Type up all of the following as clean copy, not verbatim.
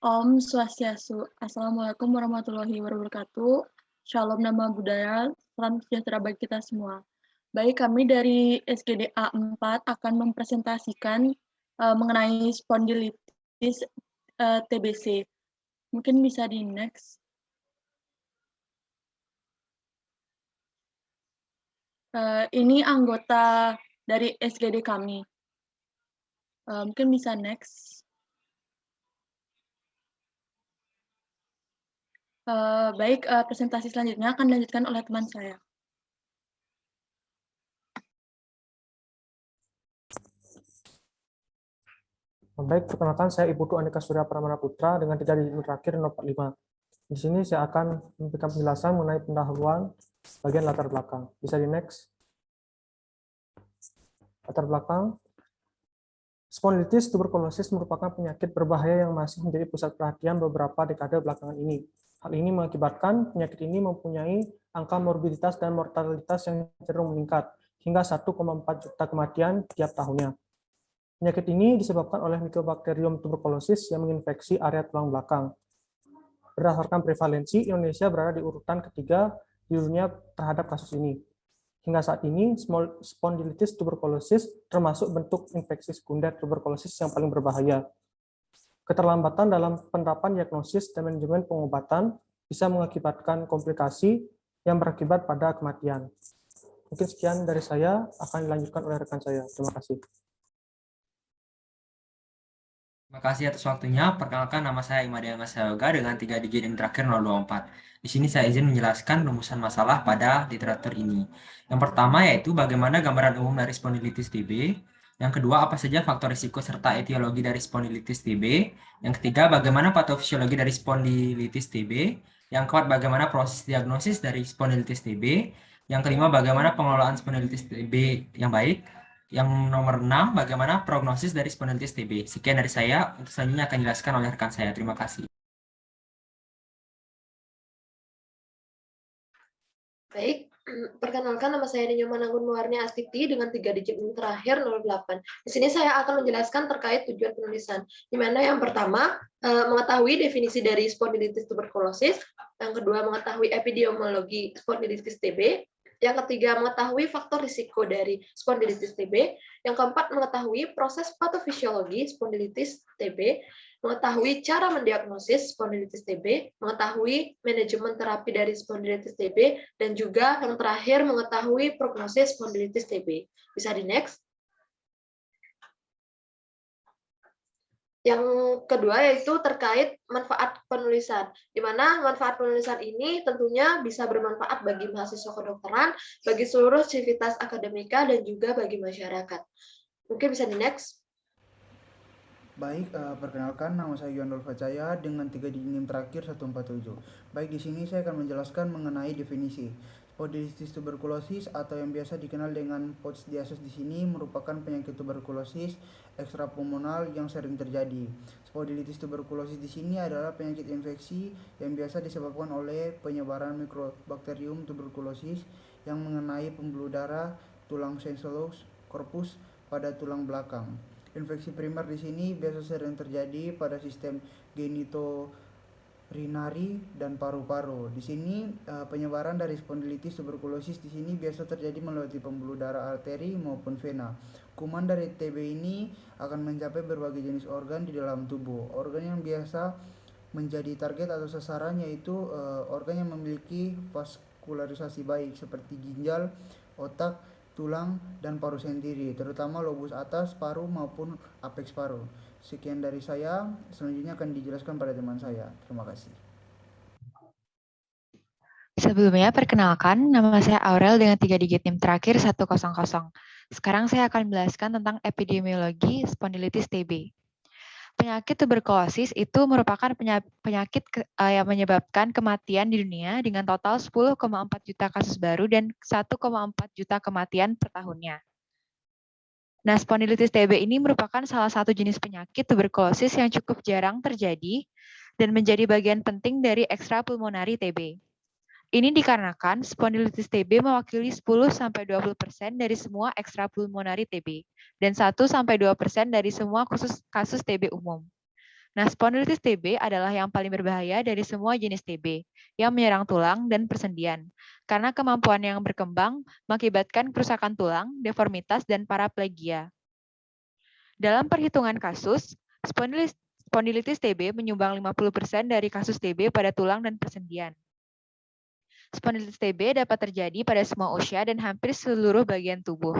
Om Swastiastu. Assalamualaikum warahmatullahi wabarakatuh. Shalom nama budaya, salam sejahtera bagi kita semua. Baik, kami dari SGDA 4 akan mempresentasikan mengenai spondilitis TBC. Mungkin bisa di next. Ini anggota dari SGD kami. Mungkin bisa next. Baik, presentasi selanjutnya akan dilanjutkan oleh teman saya. Baik, perkenalkan saya Ibu Tu Andika Surya Pramana Putra dengan 3 digit terakhir 045. Di sini saya akan memberikan penjelasan mengenai pendahuluan bagian latar belakang. Bisa di next. Latar belakang. Spondilitis tuberkulosis merupakan penyakit berbahaya yang masih menjadi pusat perhatian beberapa dekade belakangan ini. Hal ini mengakibatkan penyakit ini mempunyai angka morbiditas dan mortalitas yang cenderung meningkat, hingga 1,4 juta kematian tiap tahunnya. Penyakit ini disebabkan oleh Mycobacterium tuberculosis yang menginfeksi area tulang belakang. Berdasarkan prevalensi, Indonesia berada di urutan ketiga di dunia terhadap kasus ini. Hingga saat ini, spondilitis tuberkulosis termasuk bentuk infeksi sekunder tuberkulosis yang paling berbahaya. Keterlambatan dalam penerapan diagnosis dan manajemen pengobatan bisa mengakibatkan komplikasi yang berakibat pada kematian. Mungkin sekian dari saya, akan dilanjutkan oleh rekan saya. Terima kasih. Terima kasih atas waktunya. Perkenalkan, nama saya Imadian Masayoga dengan 3 digit yang terakhir 024. Di sini saya izin menjelaskan rumusan masalah pada literatur ini. Yang pertama yaitu bagaimana gambaran umum dari spondilitis TB. Yang kedua, apa saja faktor risiko serta etiologi dari spondilitis TB. Yang ketiga, bagaimana patofisiologi dari spondilitis TB. Yang keempat, bagaimana proses diagnosis dari spondilitis TB. Yang kelima, bagaimana pengelolaan spondilitis TB yang baik. Yang nomor 6, bagaimana prognosis dari spondilitis TB. Sekian dari saya, untuk selanjutnya akan dijelaskan oleh rekan saya. Terima kasih. Baik, perkenalkan nama saya Ninyo Mananggun Nuarni Astiti dengan 3 digit terakhir 08. Di sini saya akan menjelaskan terkait tujuan penulisan. Di mana yang pertama, mengetahui definisi dari spondilitis tuberkulosis, yang kedua mengetahui epidemiologi spondilitis TB, yang ketiga mengetahui faktor risiko dari spondilitis TB, yang keempat mengetahui proses patofisiologi spondilitis TB, mengetahui cara mendiagnosis spondilitis TB, mengetahui manajemen terapi dari spondilitis TB, dan juga yang terakhir mengetahui prognosis spondilitis TB. Bisa di next. Yang kedua yaitu terkait manfaat penulisan, di mana manfaat penulisan ini tentunya bisa bermanfaat bagi mahasiswa kedokteran, bagi seluruh civitas akademika, dan juga bagi masyarakat. Mungkin bisa di next. Baik, perkenalkan nama saya Yuandol Facaya dengan 3 digit terakhir 147. Baik, di sini saya akan menjelaskan mengenai definisi. Spondilitis tuberkulosis atau yang biasa dikenal dengan Potsdiasis di sini merupakan penyakit tuberkulosis ekstrapulmonal yang sering terjadi. Spondilitis tuberkulosis di sini adalah penyakit infeksi yang biasa disebabkan oleh penyebaran Mycobacterium tuberculosis yang mengenai pembuluh darah, tulang sensosus, korpus pada tulang belakang. Infeksi primer di sini biasa sering terjadi pada sistem genitourinary dan paru-paru. Di sini penyebaran dari spondilitis tuberkulosis di sini biasa terjadi melalui pembuluh darah arteri maupun vena. Kuman dari TB ini akan mencapai berbagai jenis organ di dalam tubuh. Organ yang biasa menjadi target atau sasaran yaitu organ yang memiliki vaskularisasi baik seperti ginjal, otak, tulang, dan paru sendiri, terutama lobus atas paru maupun apeks paru. Sekian dari saya, selanjutnya akan dijelaskan pada teman saya. Terima kasih. Sebelumnya, perkenalkan, nama saya Aurel dengan 3 digit NIM terakhir 100. Sekarang saya akan menjelaskan tentang epidemiologi spondilitis TB. Penyakit tuberkulosis itu merupakan penyakit yang menyebabkan kematian di dunia dengan total 10,4 juta kasus baru dan 1,4 juta kematian per tahunnya. Nah, spondilitis TB ini merupakan salah satu jenis penyakit tuberkulosis yang cukup jarang terjadi dan menjadi bagian penting dari ekstrapulmonari TB. Ini dikarenakan spondilitis TB mewakili 10-20% dari semua ekstrapulmonari TB dan 1-2% dari semua kasus TB umum. Nah, spondilitis TB adalah yang paling berbahaya dari semua jenis TB, yang menyerang tulang dan persendian, karena kemampuan yang berkembang mengakibatkan kerusakan tulang, deformitas, dan paraplegia. Dalam perhitungan kasus, spondilitis TB menyumbang 50% dari kasus TB pada tulang dan persendian. Spondilitis TB dapat terjadi pada semua usia dan hampir seluruh bagian tubuh.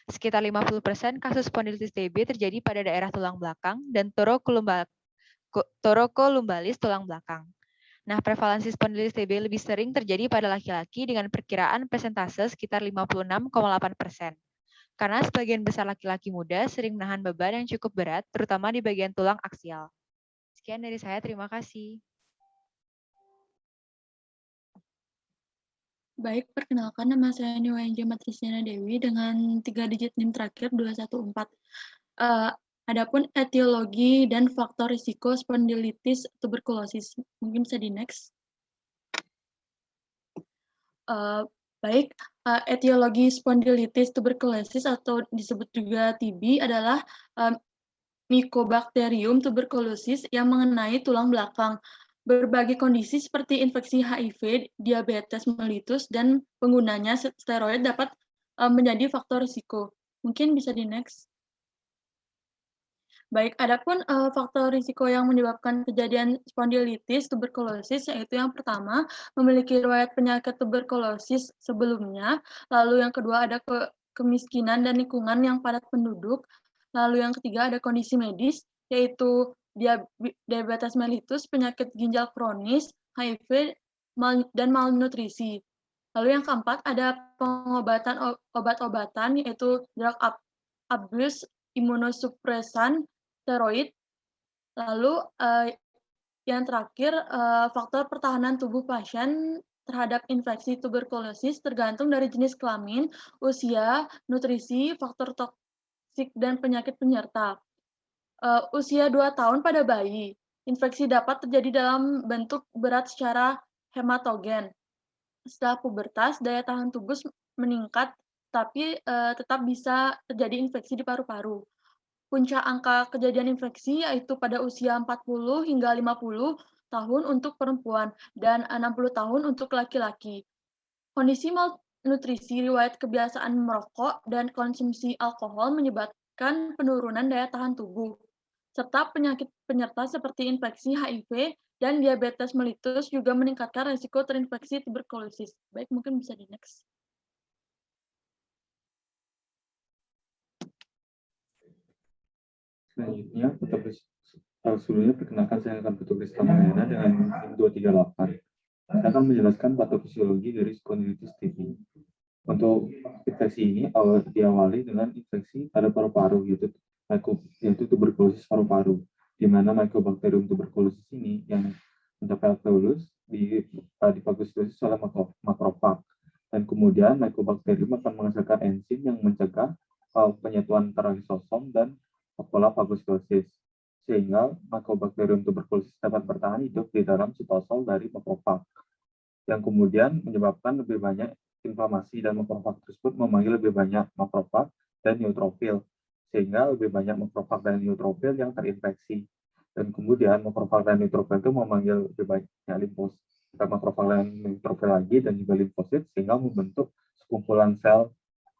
Sekitar 50% kasus spondilitis TB terjadi pada daerah tulang belakang dan thoracolumbalis tulang belakang. Nah, prevalensi spondilitis TB lebih sering terjadi pada laki-laki dengan perkiraan persentase sekitar 56,8%. Karena sebagian besar laki-laki muda sering menahan beban yang cukup berat, terutama di bagian tulang aksial. Sekian dari saya, terima kasih. Baik, perkenalkan nama saya Niwayanti Matrisyana Dewi dengan 3 digit NIM terakhir 214. Adapun etiologi dan faktor risiko spondilitis tuberkulosis, mungkin bisa di next. Baik, etiologi spondilitis tuberkulosis atau disebut juga TB adalah Mycobacterium tuberculosis yang mengenai tulang belakang. Berbagai kondisi seperti infeksi HIV, diabetes mellitus, dan penggunanya steroid dapat menjadi faktor risiko. Mungkin bisa di next. Baik, adapun faktor risiko yang menyebabkan kejadian spondilitis tuberkulosis, yaitu yang pertama, memiliki riwayat penyakit tuberkulosis sebelumnya, lalu yang kedua ada kemiskinan dan lingkungan yang padat penduduk, lalu yang ketiga ada kondisi medis, yaitu diabetes mellitus, penyakit ginjal kronis, HIV, dan malnutrisi. Lalu yang keempat ada pengobatan obat-obatan, yaitu drug abuse, imunosupresan, steroid. Lalu yang terakhir faktor pertahanan tubuh pasien terhadap infeksi tuberkulosis tergantung dari jenis kelamin, usia, nutrisi, faktor toksik, dan penyakit penyerta. Usia 2 tahun pada bayi, infeksi dapat terjadi dalam bentuk berat secara hematogen. Setelah pubertas, daya tahan tubuh meningkat, tapi tetap bisa terjadi infeksi di paru-paru. Puncak angka kejadian infeksi yaitu pada usia 40 hingga 50 tahun untuk perempuan dan 60 tahun untuk laki-laki. Kondisi malnutrisi, riwayat kebiasaan merokok, dan konsumsi alkohol menyebabkan penurunan daya tahan tubuh, serta penyakit penyerta seperti infeksi HIV dan diabetes mellitus juga meningkatkan risiko terinfeksi tuberkulosis. Baik, mungkin bisa di next. Selanjutnya, sebelumnya perkenalkan saya akan Petrus Tamayana dengan NIM 238. Saya akan menjelaskan patofisiologi dari spondilitis TB. Untuk infeksi ini diawali dengan infeksi pada paru-paru, yaitu tuberkulosis paru-paru, di mana Mycobacterium tuberculosis ini yang mencapai alveolus difagositosis oleh makrofag, dan kemudian Mycobacterium akan menghasilkan enzim yang mencegah penyatuan antara lisosom dan pola fagositosis, sehingga Mycobacterium tuberculosis dapat bertahan hidup di dalam sitosol dari makrofag, yang kemudian menyebabkan lebih banyak inflamasi, dan makrofag tersebut memanggil lebih banyak makrofag dan neutrofil, sehingga lebih banyak makrofag dan neutrofil yang terinfeksi. Dan kemudian makrofag dan neutrofil itu memanggil lebih banyak limfosit, makrofag dan neutrofil lagi, dan juga limfosit, sehingga membentuk sekumpulan sel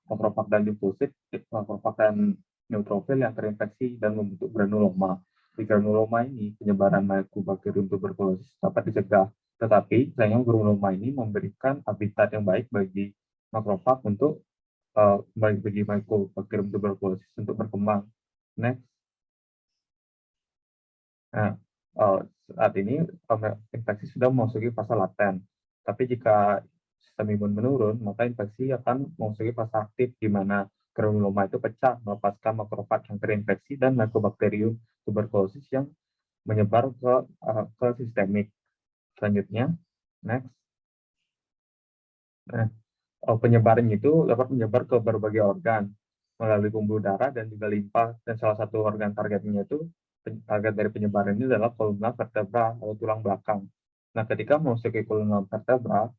makrofag dan limfosit, makrofag dan neutrofil yang terinfeksi dan membentuk granuloma. Di granuloma ini, penyebaran Mycobacterium tuberculosis dapat dicegah. Tetapi, sayangnya granuloma ini memberikan habitat yang baik bagi makrofag untuk bagi Mycobacterium tuberculosis untuk berkembang. Next. Nah, saat ini infeksi sudah memasuki fase laten. Tapi jika sistem imun menurun, maka infeksi akan memasuki fase aktif, di mana granuloma itu pecah, melepaskan makrofag yang terinfeksi dan Mycobacterium tuberculosis yang menyebar ke sistemik. Selanjutnya, next. Nah, penyebaran itu dapat menyebar ke berbagai organ melalui pembuluh darah dan juga limpa, dan salah satu organ targetnya itu target dari penyebaran ini adalah kolumna vertebra atau tulang belakang. Nah, ketika memasuki kolumna vertebra,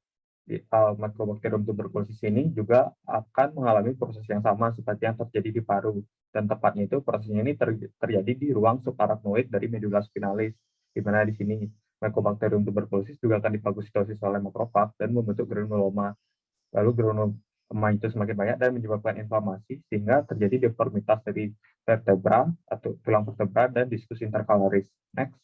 Mycobacterium tuberculosis ini juga akan mengalami proses yang sama seperti yang terjadi di paru. Dan tepatnya itu prosesnya ini terjadi di ruang subarachnoid dari medula spinalis, di mana di sini Mycobacterium tuberculosis juga akan difagositosis oleh makrofag dan membentuk granuloma. Lalu granuloma itu semakin banyak dan menyebabkan inflamasi sehingga terjadi deformitas dari vertebra atau tulang vertebra dan diskus intercalaris. Next.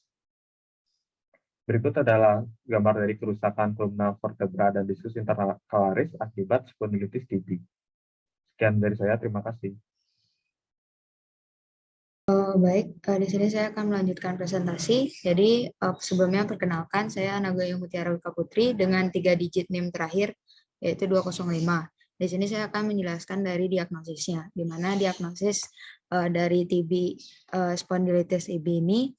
Berikut adalah gambar dari kerusakan kolumna vertebra dan diskus intercalaris akibat spondilitis TB. Sekian dari saya, terima kasih. Baik, di sini saya akan melanjutkan presentasi. Jadi sebelumnya perkenalkan, saya Nagaya Mutiara Wika Putri dengan 3 digit NIM terakhir, yaitu 205. Di sini saya akan menjelaskan dari diagnosisnya, di mana diagnosis dari TB spondilitis TB ini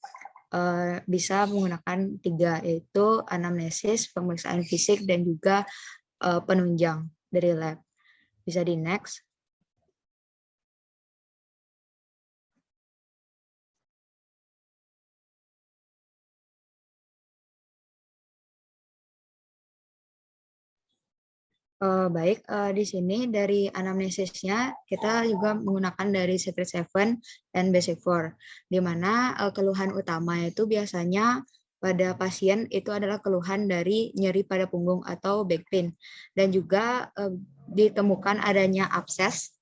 bisa menggunakan 3, yaitu anamnesis, pemeriksaan fisik, dan juga penunjang dari lab. Bisa di next. Baik, di sini dari anamnesisnya kita juga menggunakan dari Secret Seven dan BC4, di mana keluhan utama itu biasanya pada pasien itu adalah keluhan dari nyeri pada punggung atau back pain, dan juga ditemukan adanya abses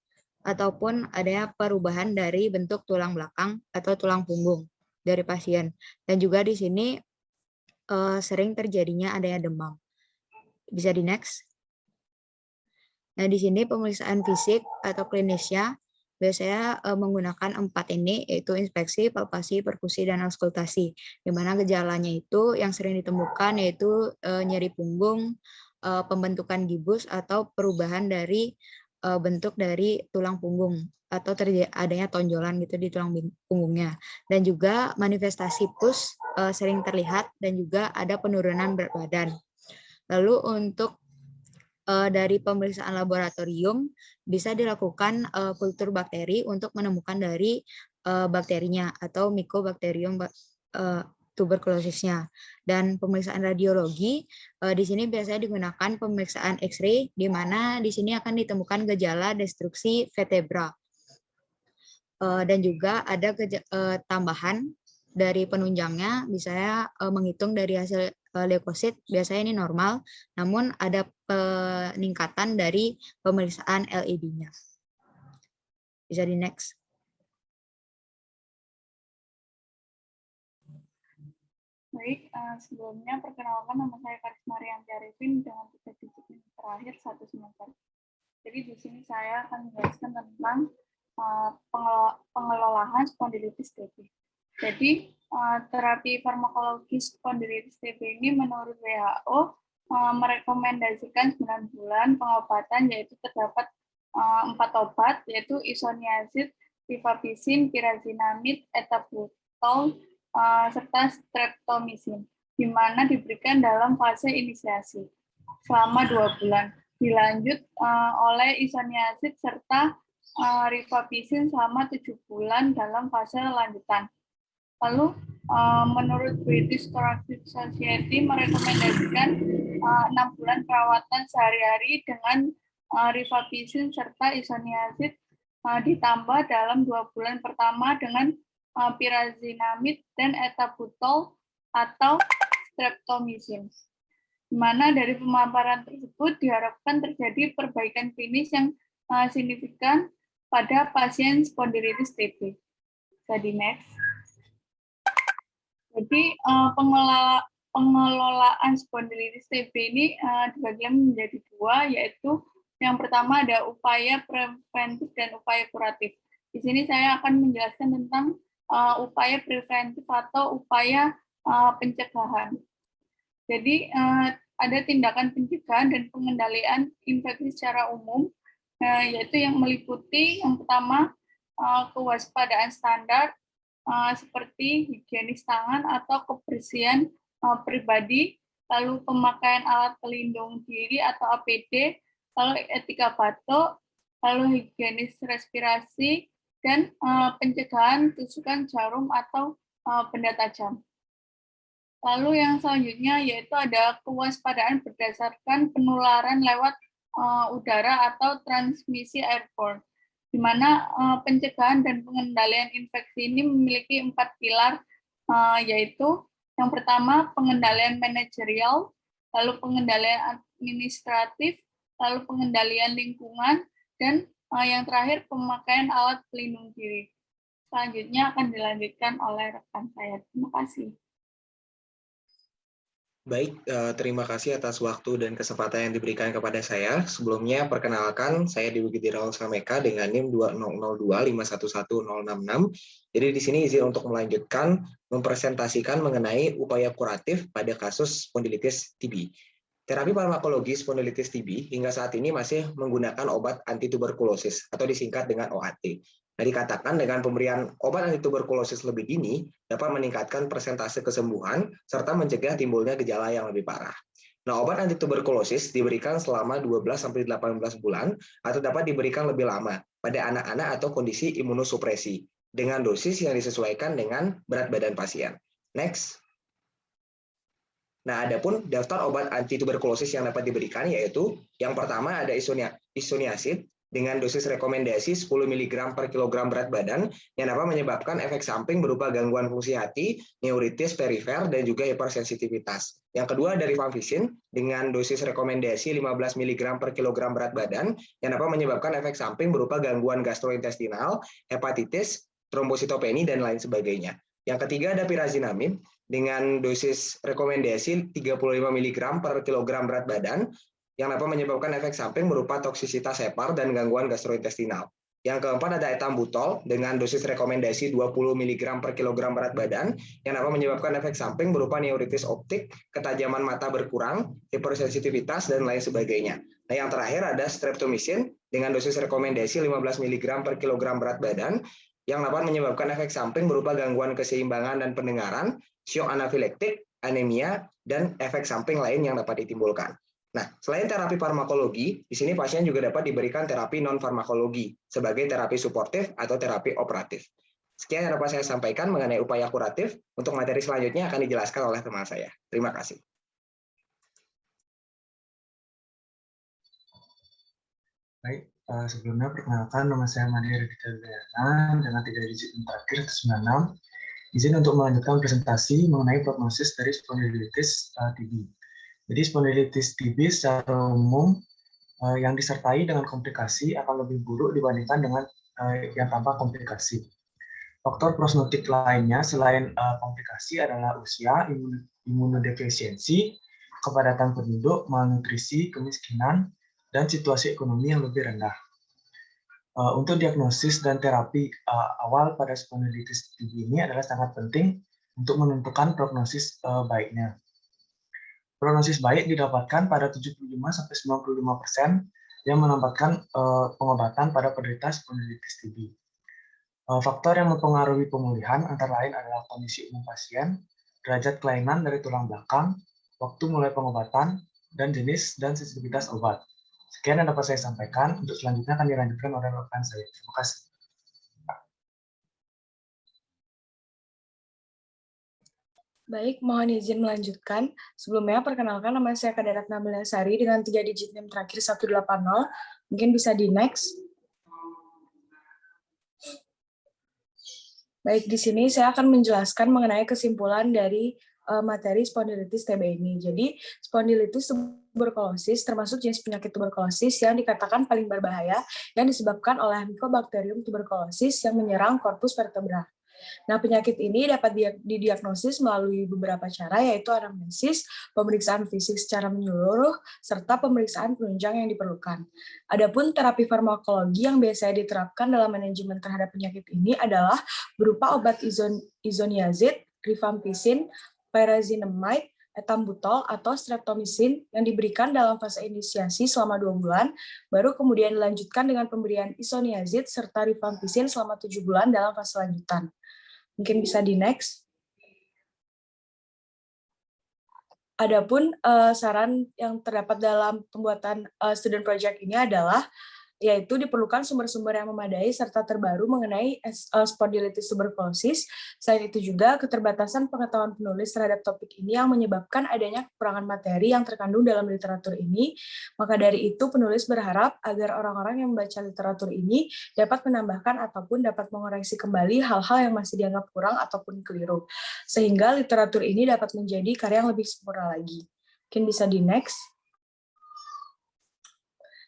ataupun adanya perubahan dari bentuk tulang belakang atau tulang punggung dari pasien, dan juga di sini sering terjadinya adanya demam. Bisa di next. Nah, di sini pemeriksaan fisik atau klinisnya biasanya menggunakan 4 ini, yaitu inspeksi, palpasi, perkusi, dan auskultasi. Di mana gejalanya itu yang sering ditemukan yaitu nyeri punggung, pembentukan gibus, atau perubahan dari bentuk dari tulang punggung, atau adanya tonjolan gitu di tulang punggungnya. Dan juga manifestasi pus sering terlihat, dan juga ada penurunan berat badan. Lalu untuk dari pemeriksaan laboratorium bisa dilakukan kultur bakteri untuk menemukan dari bakterinya atau Mycobacterium tuberculosisnya. Dan pemeriksaan radiologi di sini biasanya digunakan pemeriksaan X-ray, di mana di sini akan ditemukan gejala destruksi vertebra. Dan juga ada tambahan dari penunjangnya, bisa menghitung dari hasil leukosit, biasanya ini normal, namun ada peningkatan dari pemeriksaan LED-nya. Bisa di next. Baik, sebelumnya perkenalkan nama saya Karisma Rianti Arifin dengan 3 digit terakhir 194. Jadi di sini saya akan menjelaskan tentang pengelolaan spondilitis TB. Jadi terapi farmakologi spondilitis TB ini menurut WHO merekomendasikan 9 bulan pengobatan, yaitu terdapat 4 obat, yaitu isoniazid, rifampicin, pyrazinamide, etabutol, serta streptomycin, di mana diberikan dalam fase inisiasi selama 2 bulan. Dilanjut oleh isoniazid serta rifampicin selama 7 bulan dalam fase lanjutan. Lalu menurut British Thoracic Society merekomendasikan 6 bulan perawatan sehari-hari dengan rifampicin serta isoniazid ditambah dalam 2 bulan pertama dengan pyrazinamide dan etabutol atau streptomycin. Di mana dari pemaparan tersebut diharapkan terjadi perbaikan klinis yang signifikan pada pasien spondilitis TB. Jadi next. Jadi pengelolaan spondilitis TB ini dibagi menjadi 2, yaitu yang pertama ada upaya preventif dan upaya kuratif. Di sini saya akan menjelaskan tentang upaya preventif atau upaya pencegahan. Jadi ada tindakan pencegahan dan pengendalian infeksi secara umum, yaitu yang meliputi yang pertama kewaspadaan standar, seperti higienis tangan atau kebersihan pribadi, lalu pemakaian alat pelindung diri atau APD, lalu etika batuk, lalu higienis respirasi, dan pencegahan tusukan jarum atau benda tajam. Lalu yang selanjutnya yaitu ada kewaspadaan berdasarkan penularan lewat udara atau transmisi airborne, di mana pencegahan dan pengendalian infeksi ini memiliki 4 pilar, yaitu yang pertama pengendalian manajerial, lalu pengendalian administratif, lalu pengendalian lingkungan, dan yang terakhir pemakaian alat pelindung diri. Selanjutnya akan dilanjutkan oleh rekan saya. Terima kasih. Baik, terima kasih atas waktu dan kesempatan yang diberikan kepada saya. Sebelumnya, perkenalkan, saya Dewi Gideon Sameka dengan NIM 2002511066. Jadi di sini izin untuk melanjutkan mempresentasikan mengenai upaya kuratif pada kasus spondilitis TB. Terapi farmakologi spondilitis TB hingga saat ini masih menggunakan obat antituberkulosis atau disingkat dengan OAT. Nah, dikatakan dengan pemberian obat antituberkulosis lebih dini dapat meningkatkan persentase kesembuhan serta mencegah timbulnya gejala yang lebih parah. Nah, obat antituberkulosis diberikan selama 12-18 bulan atau dapat diberikan lebih lama pada anak-anak atau kondisi imunosupresi dengan dosis yang disesuaikan dengan berat badan pasien. Next. Nah, adapun daftar obat antituberkulosis yang dapat diberikan yaitu yang pertama ada isoniazid dengan dosis rekomendasi 10 mg per kilogram berat badan yang dapat menyebabkan efek samping berupa gangguan fungsi hati, neuritis perifer, dan juga hipersensitivitas. Yang kedua dari rifampicin dengan dosis rekomendasi 15 mg per kilogram berat badan yang dapat menyebabkan efek samping berupa gangguan gastrointestinal, hepatitis, trombositopeni, dan lain sebagainya. Yang ketiga ada pyrazinamide dengan dosis rekomendasi 35 mg per kilogram berat badan yang dapat menyebabkan efek samping berupa toksisitas hepar dan gangguan gastrointestinal. Yang keempat ada etambutol dengan dosis rekomendasi 20 mg per kilogram berat badan yang dapat menyebabkan efek samping berupa neuritis optik, ketajaman mata berkurang, hipersensitivitas, dan lain sebagainya. Nah, yang terakhir ada streptomycin dengan dosis rekomendasi 15 mg per kilogram berat badan yang dapat menyebabkan efek samping berupa gangguan keseimbangan dan pendengaran, syok anafilektik, anemia, dan efek samping lain yang dapat ditimbulkan. Nah, selain terapi farmakologi, di sini pasien juga dapat diberikan terapi non-farmakologi sebagai terapi suportif atau terapi operatif. Sekian yang dapat saya sampaikan mengenai upaya kuratif. Untuk materi selanjutnya akan dijelaskan oleh teman saya. Terima kasih. Baik, sebelumnya perkenalkan nama saya Madi Revita Dayana dengan 3 digit terakhir 96. Izin untuk melanjutkan presentasi mengenai prognosis dari spondilitis TB. Jadi spondilitis TB secara umum yang disertai dengan komplikasi akan lebih buruk dibandingkan dengan yang tanpa komplikasi. Faktor prognostik lainnya selain komplikasi adalah usia, imunodefisiensi, kepadatan penduduk, malnutrisi, kemiskinan, dan situasi ekonomi yang lebih rendah. Untuk diagnosis dan terapi awal pada spondilitis TB ini adalah sangat penting untuk menentukan prognosis baiknya. Prognosis baik didapatkan pada 75-95% yang menempatkan pengobatan pada penderita spondilitis TB. Faktor yang mempengaruhi pemulihan antara lain adalah kondisi umum pasien, derajat kelainan dari tulang belakang, waktu mulai pengobatan, dan jenis dan sensitivitas obat. Sekian yang dapat saya sampaikan. Untuk selanjutnya akan dilanjutkan oleh rekan saya. Terima kasih. Baik, mohon izin melanjutkan. Sebelumnya, perkenalkan nama saya Kadaratna Melasari dengan 3 digit NIM terakhir 180. Mungkin bisa di next. Baik, di sini saya akan menjelaskan mengenai kesimpulan dari materi spondilitis TB ini. Jadi, spondilitis tuberkulosis termasuk jenis penyakit tuberkulosis yang dikatakan paling berbahaya yang disebabkan oleh Mycobacterium tuberculosis yang menyerang korpus vertebra. Nah, penyakit ini dapat didiagnosis melalui beberapa cara, yaitu anamnesis, pemeriksaan fisik secara menyeluruh, serta pemeriksaan penunjang yang diperlukan. Adapun terapi farmakologi yang biasanya diterapkan dalam manajemen terhadap penyakit ini adalah berupa obat isoniazid, rifampicin, pyrazinamide, etambutol, atau streptomycin yang diberikan dalam fase inisiasi selama 2 bulan, baru kemudian dilanjutkan dengan pemberian isoniazid serta rifampicin selama 7 bulan dalam fase lanjutan. Mungkin bisa di next. Adapun saran yang terdapat dalam pembuatan student project ini adalah yaitu diperlukan sumber-sumber yang memadai serta terbaru mengenai spondylitis tuberkulosis. Selain itu juga keterbatasan pengetahuan penulis terhadap topik ini yang menyebabkan adanya kekurangan materi yang terkandung dalam literatur ini. Maka dari itu penulis berharap agar orang-orang yang membaca literatur ini dapat menambahkan ataupun dapat mengoreksi kembali hal-hal yang masih dianggap kurang ataupun keliru, sehingga literatur ini dapat menjadi karya yang lebih sempurna lagi. Mungkin bisa di next.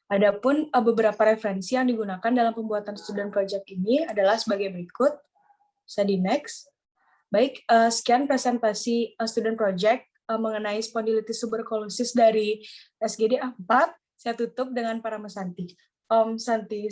Adapun beberapa referensi yang digunakan dalam pembuatan student project ini adalah sebagai berikut. Bisa di next. Baik, sekian presentasi student project mengenai spondylitis tuberkulosis dari SGD A4. Saya tutup dengan para Santi. Santi.